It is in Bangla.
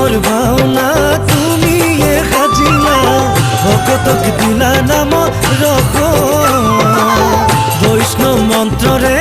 মোর ভাওনা তুমি এ সাজিলা ভকতক দিলা নাম রখ বৈষ্ণৱ মন্ত্ৰৰে